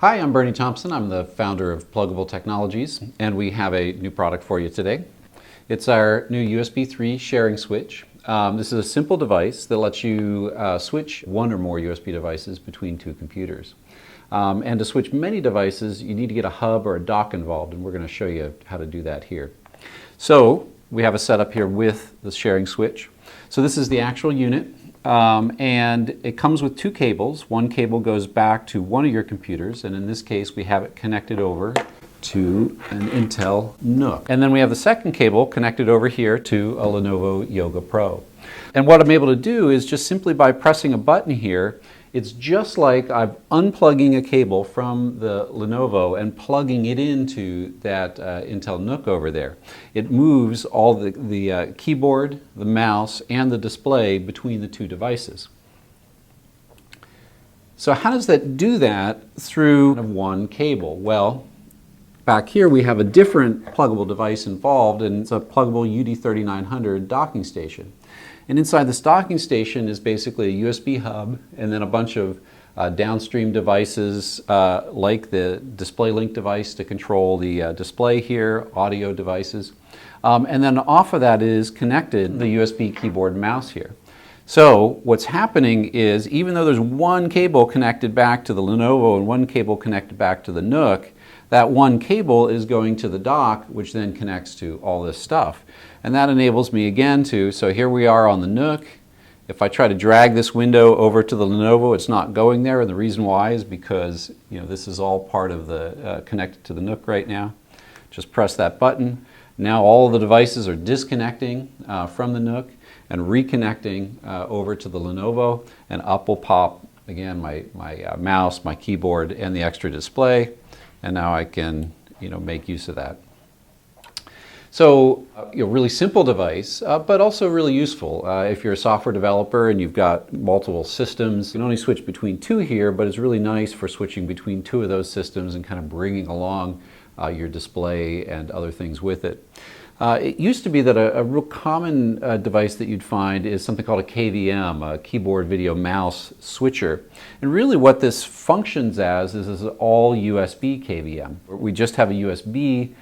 Hi, I'm Bernie Thompson. I'm the founder of Pluggable Technologies, and we have a new product for you today. It's our new USB 3 sharing switch. This is a simple device that lets you switch one or more USB devices between two computers. And to switch many devices, you need to get a hub or a dock involved, and we're going to show you how to do that here. So we have a setup here with the sharing switch. So this is the actual unit. And it comes with two cables. One cable goes back to one of your computers, and in this case we have it connected over to an Intel NUC. And then we have the second cable connected over here to a Lenovo Yoga Pro. And what I'm able to do is just simply by pressing a button here, it's just like I'm unplugging a cable from the Lenovo and plugging it into that Intel NUC over there. It moves all the keyboard, the mouse, and the display between the two devices. So how does that do that through one cable? Well, back here we have a different pluggable device involved, and it's a Pluggable UD3900 docking station. And inside this docking station is basically a USB hub and then a bunch of downstream devices like the display link device to control the display here, audio devices. And then off of that is connected the USB keyboard and mouse here. So what's happening is even though there's one cable connected back to the Lenovo and one cable connected back to the NUC, that one cable is going to the dock, which then connects to all this stuff. And that enables me again to, so here we are on the NUC. If I try to drag this window over to the Lenovo, it's not going there, and the reason why is because this is all part of the connected to the NUC right now. Just press that button. Now all of the devices are disconnecting from the NUC and reconnecting over to the Lenovo, and up will pop, again, my mouse, my keyboard, and the extra display. And now I can, make use of that. So, really simple device, but also really useful. If you're a software developer and you've got multiple systems, you can only switch between two here, but it's really nice for switching between two of those systems and kind of bringing along your display and other things with it. It used to be that a real common device that you'd find is something called a KVM, a keyboard video mouse switcher. And really what this functions as is an all USB KVM. We just have a USB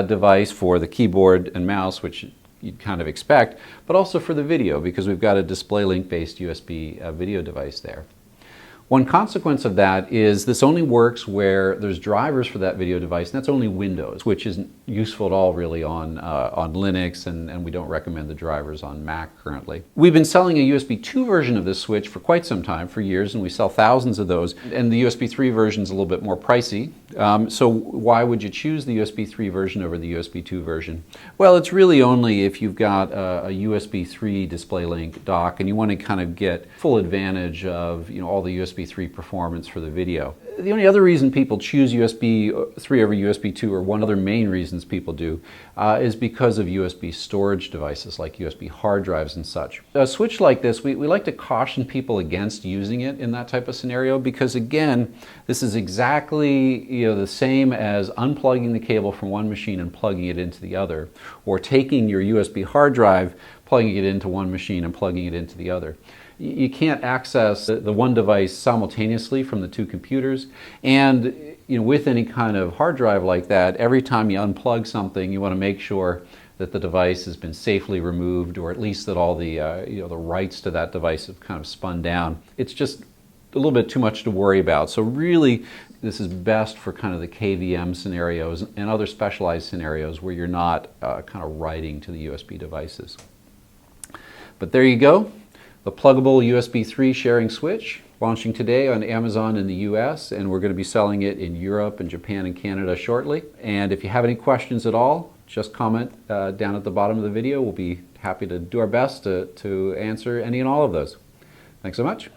device for the keyboard and mouse, which you'd kind of expect, but also for the video because we've got a display link based USB video device there. One consequence of that is this only works where there's drivers for that video device, and that's only Windows, which isn't useful at all really on Linux, and we don't recommend the drivers on Mac currently. We've been selling a USB 2 version of this switch for quite some time, for years, and we sell thousands of those, and the USB 3 version is a little bit more pricey. So why would you choose the USB 3 version over the USB 2 version? Well, it's really only if you've got a USB 3 display link dock and you want to kind of get full advantage of all the USB 3 performance for the video. The only other reason people choose USB 3 over USB 2, or one other main reasons people do, is because of USB storage devices like USB hard drives and such. A switch like this, we like to caution people against using it in that type of scenario because, again, this is exactly the same as unplugging the cable from one machine and plugging it into the other, or taking your USB hard drive, plugging it into one machine and plugging it into the other. You can't access the one device simultaneously from the two computers, and with any kind of hard drive like that, every time you unplug something, you want to make sure that the device has been safely removed, or at least that all the the rights to that device have kind of spun down. It's just a little bit too much to worry about. So really, this is best for kind of the KVM scenarios and other specialized scenarios where you're not kind of writing to the USB devices. But there you go. The Pluggable USB 3 sharing switch, launching today on Amazon in the US, and we're going to be selling it in Europe and Japan and Canada shortly. And if you have any questions at all, just comment down at the bottom of the video. We'll be happy to do our best to answer any and all of those. Thanks so much.